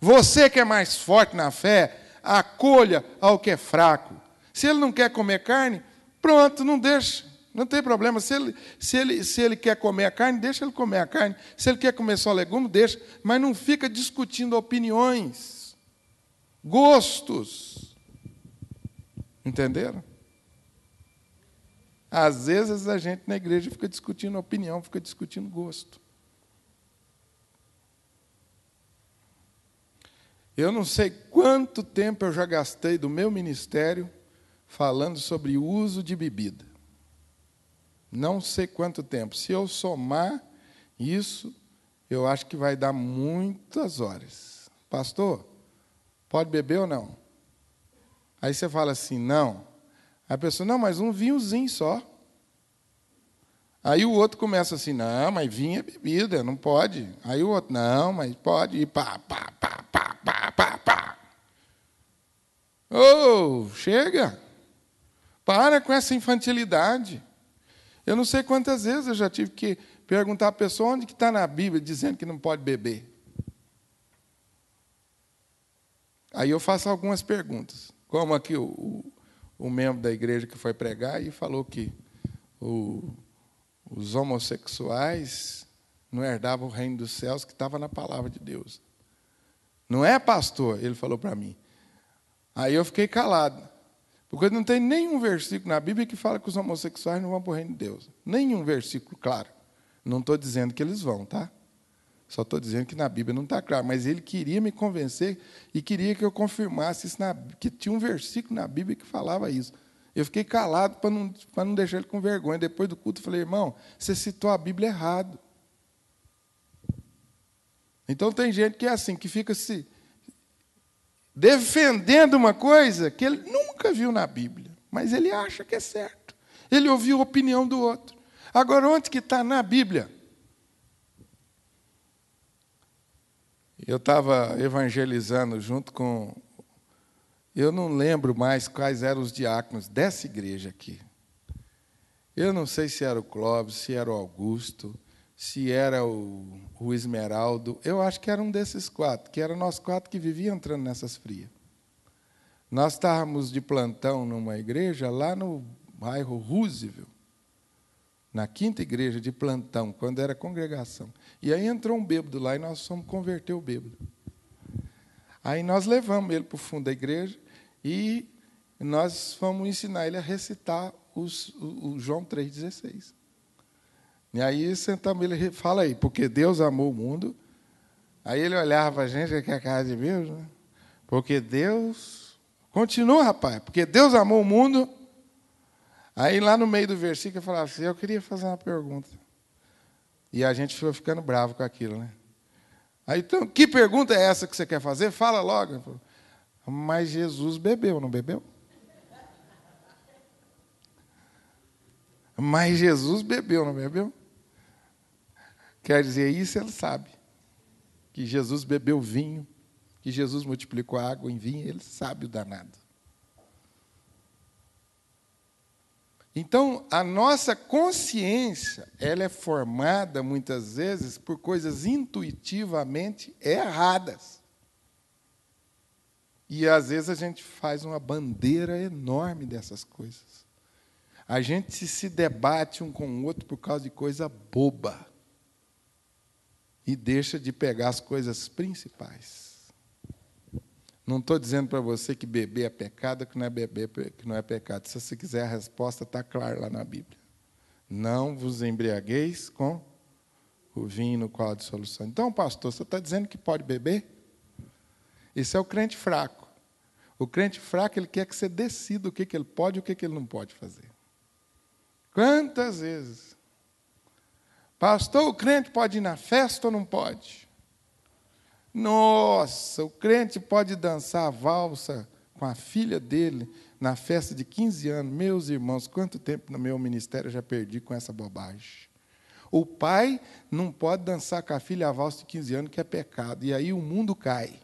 você que é mais forte na fé, acolha ao que é fraco. Se ele não quer comer carne, pronto, não deixa, não tem problema. Se ele quer comer a carne, deixa ele comer a carne. Se ele quer comer só legume, deixa. Mas não fica discutindo opiniões, gostos. Entenderam? Às vezes a gente na igreja fica discutindo opinião, fica discutindo gosto. Eu não sei quanto tempo eu já gastei do meu ministério falando sobre o uso de bebida. Não sei quanto tempo. Se eu somar isso, eu acho que vai dar muitas horas. Pastor, pode beber ou não? Aí você fala assim, não. Aí a pessoa, não, mas um vinhozinho só. Aí o outro começa assim, não, mas vinho é bebida, não pode. Aí o outro, não, mas pode. E pá. Chega. Para com essa infantilidade. Eu não sei quantas vezes eu já tive que perguntar à pessoa onde que está na Bíblia dizendo que não pode beber. Aí eu faço algumas perguntas. Como aqui o membro da igreja que foi pregar e falou que os homossexuais não herdavam o reino dos céus, que estava na palavra de Deus. Não é, pastor? Ele falou para mim. Aí eu fiquei calado. Porque não tem nenhum versículo na Bíblia que fala que os homossexuais não vão para o reino de Deus. Nenhum versículo, claro. Não estou dizendo que eles vão, tá? Só estou dizendo que na Bíblia não está claro. Mas ele queria me convencer e queria que eu confirmasse isso que tinha um versículo na Bíblia que falava isso. Eu fiquei calado para não deixar ele com vergonha. Depois do culto, eu falei, irmão, você citou a Bíblia errado. Então, tem gente que é assim, que fica se defendendo uma coisa que ele nunca viu na Bíblia, mas ele acha que é certo. Ele ouviu a opinião do outro. Agora, onde que está na Bíblia? Eu estava evangelizando junto com... Eu não lembro mais quais eram os diáconos dessa igreja aqui. Eu não sei se era o Clóvis, se era o Augusto, se era o Esmeraldo. Eu acho que era um desses quatro, que eram nós quatro que viviam entrando nessas frias. Nós estávamos de plantão numa igreja lá no bairro Roosevelt, na quinta igreja de plantão, quando era congregação. E aí entrou um bêbado lá e nós fomos converter o bêbado. Aí nós levamos ele para o fundo da igreja e nós fomos ensinar ele a recitar o João 3,16. E aí sentamos ele, fala aí, porque Deus amou o mundo. Aí ele olhava para a gente, que é a cara de Deus, né? Porque Deus... Continua, rapaz, porque Deus amou o mundo. Aí lá no meio do versículo eu falava assim, eu queria fazer uma pergunta. E a gente ficou ficando bravo com aquilo, né? Aí, então, que pergunta é essa que você quer fazer? Fala logo. Ele falou, mas Jesus bebeu, não bebeu? Mas Jesus bebeu, não bebeu? Quer dizer, isso ele sabe. Que Jesus bebeu vinho, que Jesus multiplicou a água em vinho, ele sabe o danado. Então, a nossa consciência, ela é formada, muitas vezes, por coisas intuitivamente erradas. E, às vezes, a gente faz uma bandeira enorme dessas coisas. A gente se debate um com o outro por causa de coisa boba. E deixa de pegar as coisas principais. Não estou dizendo para você que beber é pecado, que não é beber, que não é pecado. Se você quiser a resposta, está clara lá na Bíblia. Não vos embriagueis com o vinho no qual há dissolução. Então, pastor, você está dizendo que pode beber? Esse é o crente fraco. O crente fraco, ele quer que você decida o que ele pode e o que ele não pode fazer. Quantas vezes? Pastor, o crente pode ir na festa ou não pode? Nossa, o crente pode dançar a valsa com a filha dele na festa de 15 anos. Meus irmãos, quanto tempo no meu ministério eu já perdi com essa bobagem. O pai não pode dançar com a filha a valsa de 15 anos, que é pecado. E aí o mundo cai.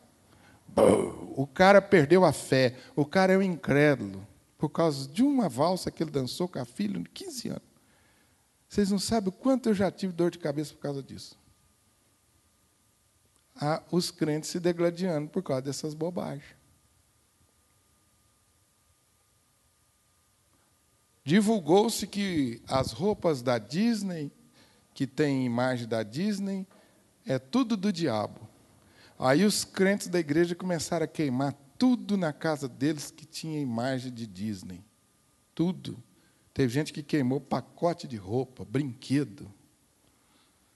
O cara perdeu a fé. O cara é um incrédulo. Por causa de uma valsa que ele dançou com a filha de 15 anos. Vocês não sabem o quanto eu já tive dor de cabeça por causa disso. Os crentes se degladiando por causa dessas bobagens. Divulgou-se que as roupas da Disney, que tem imagem da Disney, é tudo do diabo. Aí os crentes da igreja começaram a queimar tudo na casa deles que tinha imagem de Disney. Tudo. Teve gente que queimou pacote de roupa, brinquedo.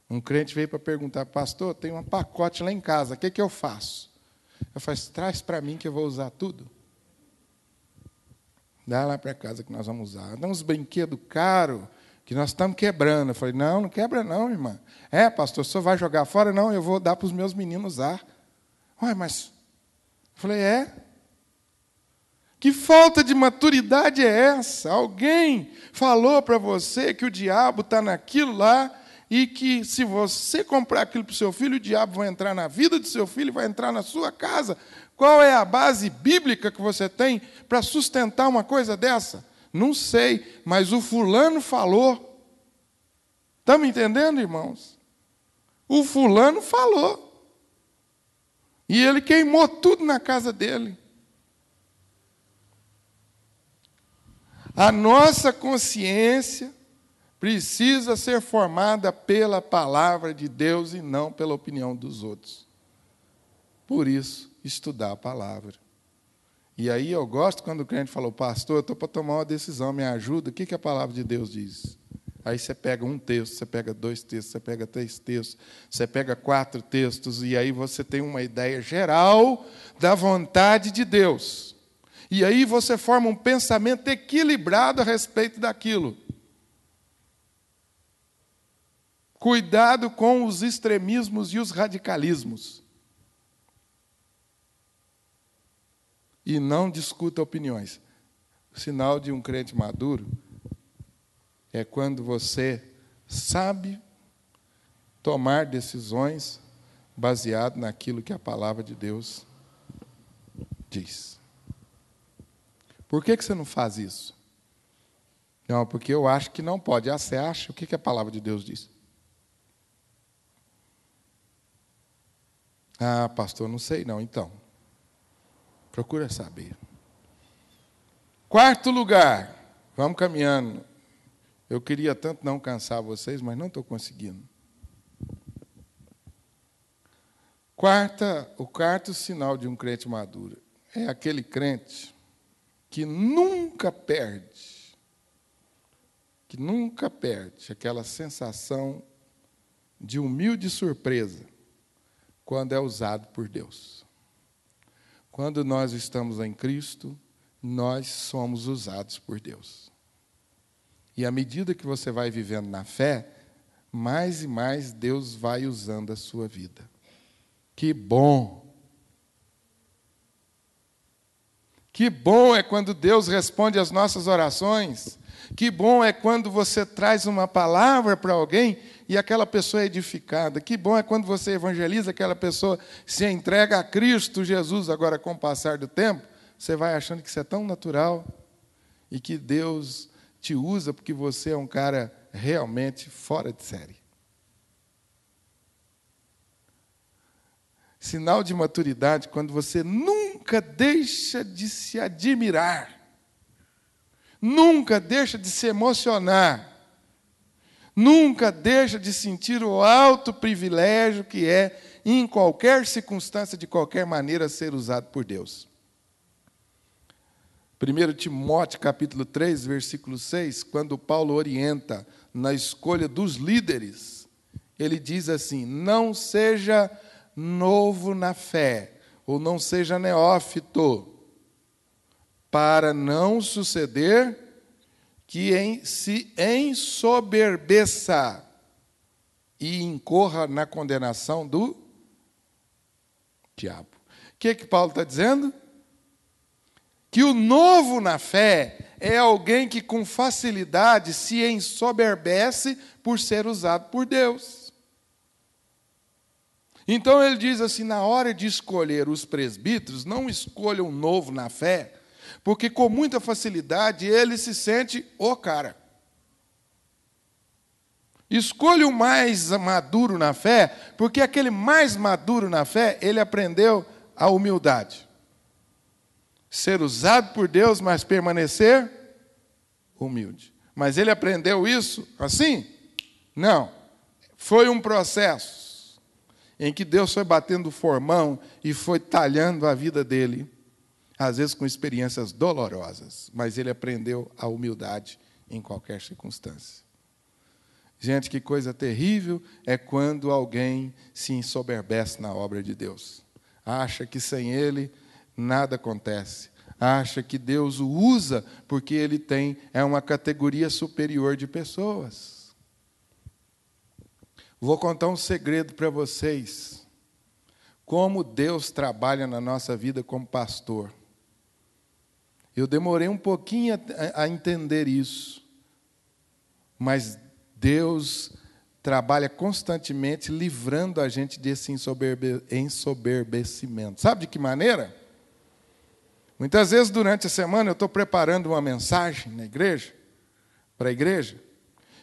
Um crente veio para perguntar, pastor, tem um pacote lá em casa, o que eu faço? Eu falei, traz para mim que eu vou usar tudo. Dá lá para casa que nós vamos usar. Dá uns brinquedos caros que nós estamos quebrando. Eu falei, não quebra não, irmã. É, pastor, o senhor vai jogar fora? Não, eu vou dar para os meus meninos usar. Ué, mas... Eu falei, Que falta de maturidade é essa? Alguém falou para você que o diabo está naquilo lá e que se você comprar aquilo para o seu filho, o diabo vai entrar na vida do seu filho, vai entrar na sua casa. Qual é a base bíblica que você tem para sustentar uma coisa dessa? Não sei, mas o fulano falou. Estão me entendendo, irmãos? O fulano falou. E ele queimou tudo na casa dele. A nossa consciência precisa ser formada pela palavra de Deus e não pela opinião dos outros. Por isso, estudar a palavra. E aí eu gosto quando o crente falou, pastor, eu estou para tomar uma decisão, me ajuda, o que a palavra de Deus diz? Aí você pega um texto, você pega 2 textos, você pega 3 textos, você pega 4 textos, e aí você tem uma ideia geral da vontade de Deus. E aí você forma um pensamento equilibrado a respeito daquilo. Cuidado com os extremismos e os radicalismos. E não discuta opiniões. O sinal de um crente maduro é quando você sabe tomar decisões baseado naquilo que a palavra de Deus diz. Por que você não faz isso? Não, porque eu acho que não pode. Você acha? O que a palavra de Deus diz? Pastor, não sei não. Então, procura saber. 4º lugar. Vamos caminhando. Eu queria tanto não cansar vocês, mas não estou conseguindo. O quarto sinal de um crente maduro é aquele crente que nunca perde aquela sensação de humilde surpresa quando é usado por Deus. Quando nós estamos em Cristo, nós somos usados por Deus. E à medida que você vai vivendo na fé, mais e mais Deus vai usando a sua vida. Que bom! Que bom é quando Deus responde às nossas orações. Que bom é quando você traz uma palavra para alguém e aquela pessoa é edificada. Que bom é quando você evangeliza, aquela pessoa se entrega a Cristo Jesus. Agora, com o passar do tempo, você vai achando que isso é tão natural e que Deus te usa porque você é um cara realmente fora de série. Sinal de maturidade quando você nunca deixa de se admirar, nunca deixa de se emocionar, nunca deixa de sentir o alto privilégio que é, em qualquer circunstância, de qualquer maneira, ser usado por Deus. 1 Timóteo, capítulo 3, versículo 6, quando Paulo orienta na escolha dos líderes, ele diz assim: não seja novo na fé, ou não seja neófito, para não suceder que se ensoberbeça e incorra na condenação do diabo. O que Paulo está dizendo? Que o novo na fé é alguém que com facilidade se ensoberbece por ser usado por Deus. Então ele diz assim, na hora de escolher os presbíteros, não escolha um novo na fé, porque com muita facilidade ele se sente o cara. Escolha o mais maduro na fé, porque aquele mais maduro na fé, ele aprendeu a humildade. Ser usado por Deus, mas permanecer humilde. Mas ele aprendeu isso assim? Não. Foi um processo em que Deus foi batendo o formão e foi talhando a vida dele, às vezes com experiências dolorosas, mas ele aprendeu a humildade em qualquer circunstância. Gente, que coisa terrível é quando alguém se ensoberbece na obra de Deus. Acha que sem ele nada acontece. Acha que Deus o usa porque ele é uma categoria superior de pessoas. Vou contar um segredo para vocês. Como Deus trabalha na nossa vida como pastor. Eu demorei um pouquinho a entender isso. Mas Deus trabalha constantemente livrando a gente desse ensoberbecimento. Sabe de que maneira? Muitas vezes durante a semana eu estou preparando uma mensagem na igreja, para a igreja,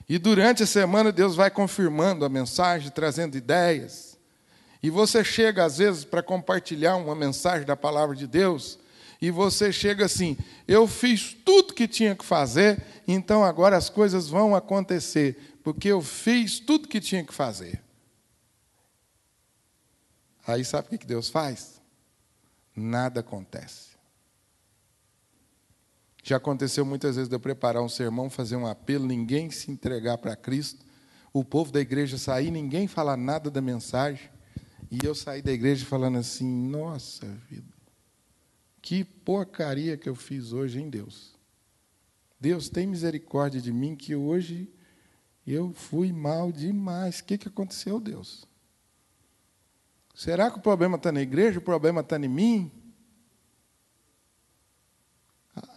e durante a semana Deus vai confirmando a mensagem, trazendo ideias. E você chega, às vezes, para compartilhar uma mensagem da palavra de Deus, e você chega assim, eu fiz tudo que tinha que fazer, então agora as coisas vão acontecer, porque eu fiz tudo que tinha que fazer. Aí sabe o que Deus faz? Nada acontece. Já aconteceu muitas vezes de eu preparar um sermão, fazer um apelo, ninguém se entregar para Cristo, o povo da igreja sair, ninguém falar nada da mensagem, e eu sair da igreja falando assim, nossa vida, que porcaria que eu fiz hoje, hein, Deus? Deus, tem misericórdia de mim, que hoje eu fui mal demais. O que aconteceu, Deus? Será que o problema está na igreja? O problema está em mim?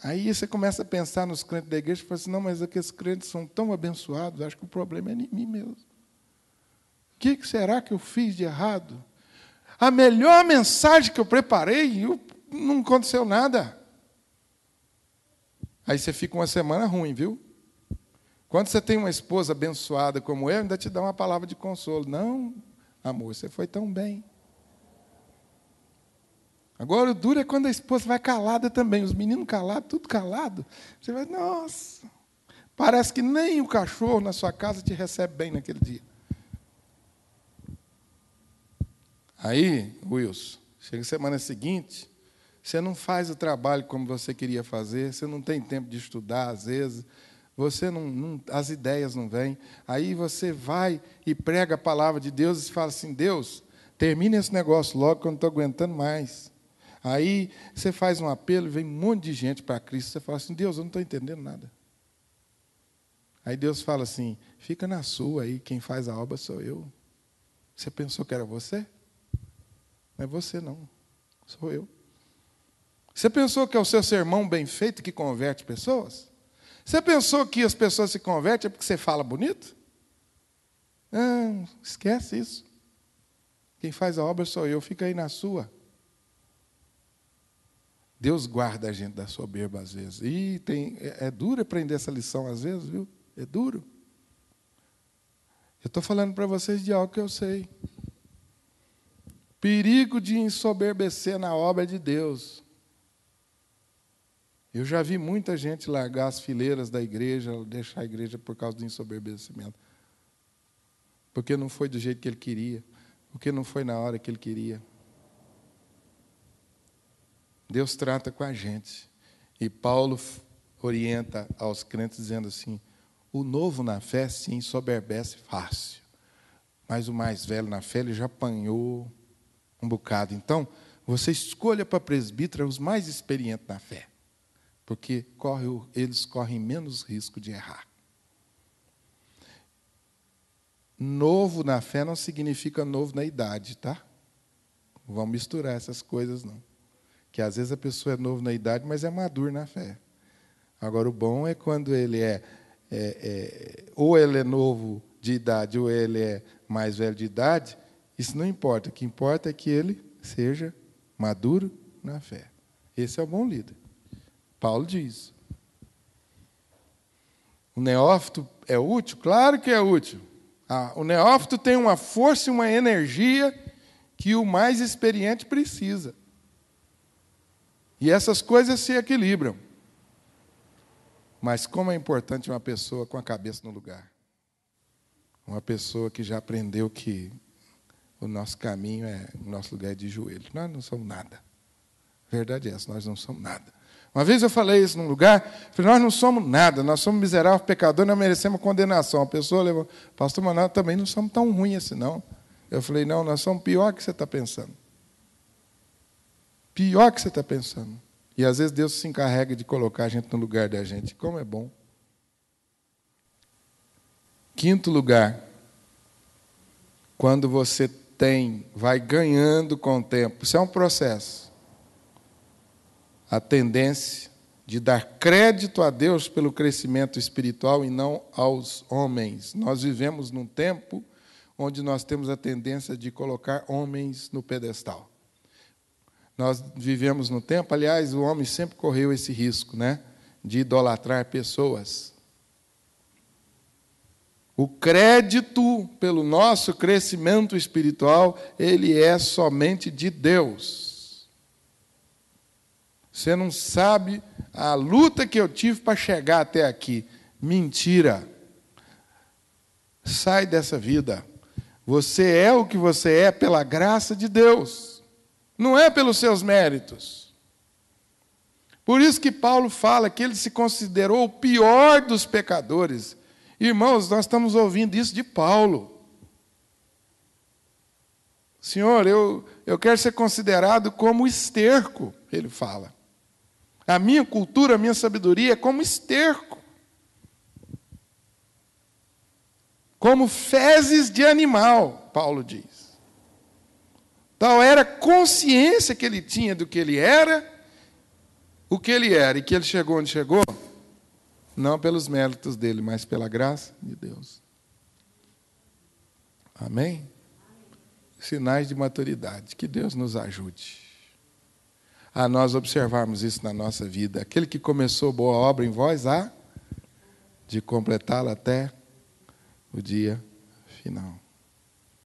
Aí você começa a pensar nos crentes da igreja e fala assim, não, mas aqueles crentes são tão abençoados, acho que o problema é em mim mesmo. O que será que eu fiz de errado? A melhor mensagem que eu preparei, não aconteceu nada. Aí você fica uma semana ruim, viu? Quando você tem uma esposa abençoada como eu, ainda te dá uma palavra de consolo. Não, amor, você foi tão bem. Agora, o duro é quando a esposa vai calada também. Os meninos calados, tudo calado. Você vai, nossa, parece que nem o cachorro na sua casa te recebe bem naquele dia. Aí, Wilson, chega a semana seguinte, você não faz o trabalho como você queria fazer, você não tem tempo de estudar, às vezes, você as ideias não vêm. Aí você vai e prega a palavra de Deus e fala assim, Deus, termina esse negócio logo que eu não estou aguentando mais. Aí você faz um apelo e vem um monte de gente para Cristo. Você fala assim, Deus, eu não estou entendendo nada. Aí Deus fala assim, fica na sua aí, quem faz a obra sou eu. Você pensou que era você? Não é você não, sou eu. Você pensou que é o seu sermão bem feito que converte pessoas? Você pensou que as pessoas se convertem porque você fala bonito? Não, esquece isso. Quem faz a obra sou eu, fica aí na sua. Deus guarda a gente da soberba às vezes. E é duro aprender essa lição às vezes, viu? É duro. Eu estou falando para vocês de algo que eu sei. Perigo de ensoberbecer na obra de Deus. Eu já vi muita gente largar as fileiras da igreja, deixar a igreja por causa do ensoberbecimento. Porque não foi do jeito que ele queria. Porque não foi na hora que ele queria. Deus trata com a gente. E Paulo orienta aos crentes dizendo assim: o novo na fé se ensoberbece fácil. Mas o mais velho na fé, ele já apanhou um bocado. Então, você escolha para presbítero os mais experientes na fé. Porque eles correm menos risco de errar. Novo na fé não significa novo na idade, tá? Não vamos misturar essas coisas, não. Que às vezes a pessoa é novo na idade, mas é maduro na fé. Agora, o bom é quando ele ou ele é novo de idade, ou ele é mais velho de idade. Isso não importa. O que importa é que ele seja maduro na fé. Esse é o bom líder. Paulo diz. O neófito é útil? Claro que é útil. O neófito tem uma força e uma energia que o mais experiente precisa. E essas coisas se equilibram. Mas como é importante uma pessoa com a cabeça no lugar. Uma pessoa que já aprendeu que o nosso caminho o nosso lugar é de joelho. Nós não somos nada. A verdade é essa, nós não somos nada. Uma vez eu falei isso num lugar, falei, nós não somos nada, nós somos miseráveis, pecadores, nós merecemos condenação. A pessoa levou, pastor Manuel, também não somos tão ruins assim, não. Eu falei, não, nós somos pior que você está pensando. Pior que você está pensando. E às vezes Deus se encarrega de colocar a gente no lugar da gente. Como é bom. Quinto lugar, quando você vai ganhando com o tempo, isso é um processo. A tendência de dar crédito a Deus pelo crescimento espiritual e não aos homens. Nós vivemos num tempo onde nós temos a tendência de colocar homens no pedestal. Nós vivemos no tempo, aliás, o homem sempre correu esse risco, né, de idolatrar pessoas. O crédito pelo nosso crescimento espiritual, ele é somente de Deus. Você não sabe a luta que eu tive para chegar até aqui. Mentira. Sai dessa vida. Você é o que você é pela graça de Deus. Não é pelos seus méritos. Por isso que Paulo fala que ele se considerou o pior dos pecadores. Irmãos, nós estamos ouvindo isso de Paulo. Senhor, eu quero ser considerado como esterco, ele fala. A minha cultura, a minha sabedoria é como esterco. Como fezes de animal, Paulo diz. Tal era a consciência que ele tinha do que ele era, o que ele era, e que ele chegou onde chegou, não pelos méritos dele, mas pela graça de Deus. Amém? Sinais de maturidade. Que Deus nos ajude a nós observarmos isso na nossa vida. Aquele que começou boa obra em vós, de completá-la até o dia final.